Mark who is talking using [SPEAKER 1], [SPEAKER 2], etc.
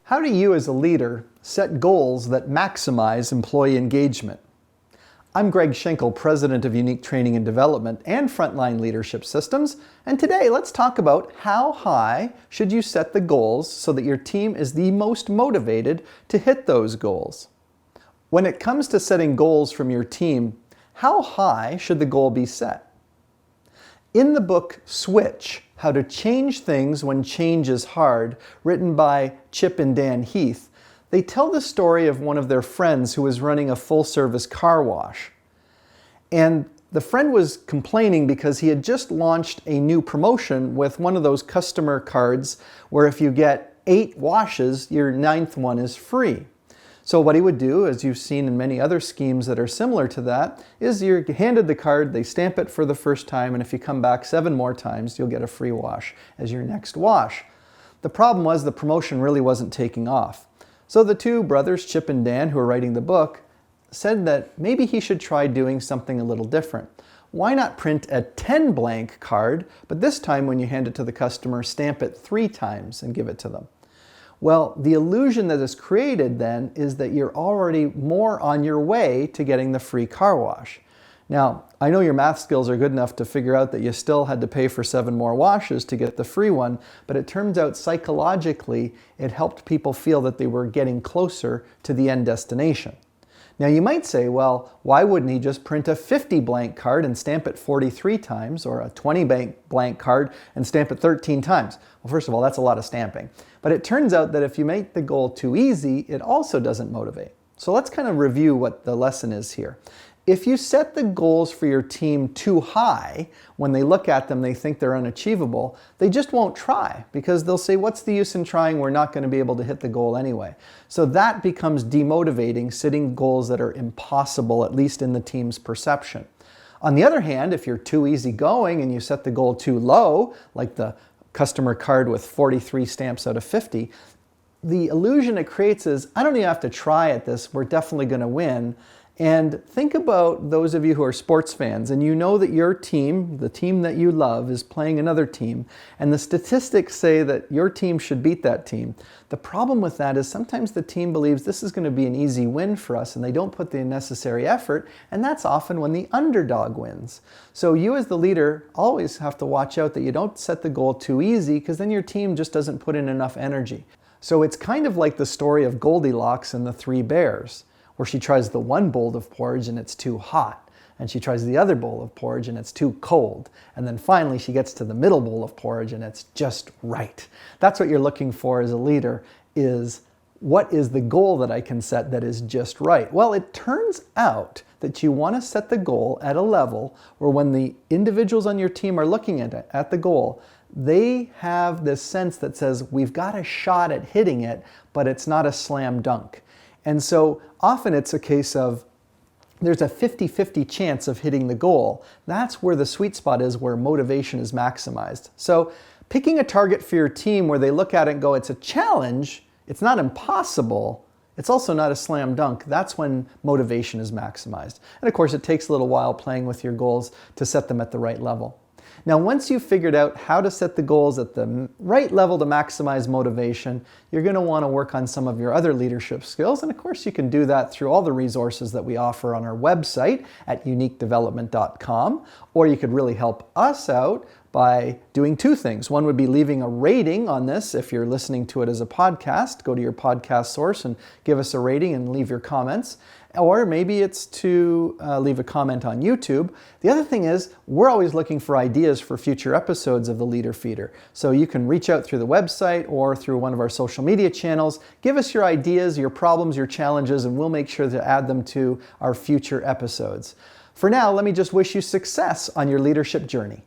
[SPEAKER 1] How do you as a leader set goals that maximize employee engagement? I'm Greg Schenkel, President of Unique Training and Development and Frontline Leadership Systems, and today let's talk about how high should you set the goals so that your team is the most motivated to hit those goals. When it comes to setting goals from your team, how high should the goal be set? In the book Switch, How to Change Things When Change is Hard, written by Chip and Dan Heath, they tell the story of one of their friends who was running a full-service car wash. And the friend was complaining because he had just launched a new promotion with one of those customer cards where if you get 8 washes, your 9th one is free. So what he would do, as you've seen in many other schemes that are similar to that, is you're handed the card, they stamp it for the first time, and if you come back 7 more times, you'll get a free wash as your next wash. The problem was the promotion really wasn't taking off. So the two brothers, Chip and Dan, who are writing the book, said that maybe he should try doing something a little different. Why not print a 10 blank card, but this time when you hand it to the customer, stamp it 3 times and give it to them? Well, the illusion that is created then is that you're already more on your way to getting the free car wash. Now, I know your math skills are good enough to figure out that you still had to pay for 7 more washes to get the free one, but it turns out psychologically it helped people feel that they were getting closer to the end destination. Now you might say, well, why wouldn't he just print a 50 blank card and stamp it 43 times, or a 20 blank card and stamp it 13 times? Well, first of all, that's a lot of stamping. But it turns out that if you make the goal too easy, it also doesn't motivate. So let's kind of review what the lesson is here. If you set the goals for your team too high, when they look at them, they think they're unachievable, they just won't try because they'll say, what's the use in trying? We're not going to be able to hit the goal anyway. So that becomes demotivating, setting goals that are impossible, at least in the team's perception. On the other hand, if you're too easygoing and you set the goal too low, like the customer card with 43 stamps out of 50, the illusion it creates is, I don't even have to try at this, we're definitely going to win. And think about those of you who are sports fans and you know that your team, the team that you love, is playing another team, and the statistics say that your team should beat that team. The problem with that is sometimes the team believes this is going to be an easy win for us and they don't put the necessary effort, and that's often when the underdog wins. So you as the leader always have to watch out that you don't set the goal too easy, because then your team just doesn't put in enough energy. So it's kind of like the story of Goldilocks and the 3 bears. Where she tries the one bowl of porridge and it's too hot, and she tries the other bowl of porridge and it's too cold, and then finally she gets to the middle bowl of porridge and it's just right. That's what you're looking for as a leader, is what is the goal that I can set that is just right? Well, it turns out that you want to set the goal at a level where when the individuals on your team are looking at the goal, they have this sense that says, we've got a shot at hitting it, but it's not a slam dunk. And so often it's a case of there's a 50-50 chance of hitting the goal. That's where the sweet spot is, where motivation is maximized. So picking a target for your team where they look at it and go, it's a challenge, it's not impossible, it's also not a slam dunk, that's when motivation is maximized. And of course it takes a little while playing with your goals to set them at the right level. Now, once you've figured out how to set the goals at the right level to maximize motivation, you're going to want to work on some of your other leadership skills. And of course, you can do that through all the resources that we offer on our website at uniquedevelopment.com. Or you could really help us out by doing 2 things. One would be leaving a rating on this. If you're listening to it as a podcast, go to your podcast source and give us a rating and leave your comments. Or maybe it's to leave a comment on YouTube. The other thing is, we're always looking for ideas for future episodes of the Leader Feeder. So you can reach out through the website or through one of our social media channels. Give us your ideas, your problems, your challenges, and we'll make sure to add them to our future episodes. For now, let me just wish you success on your leadership journey.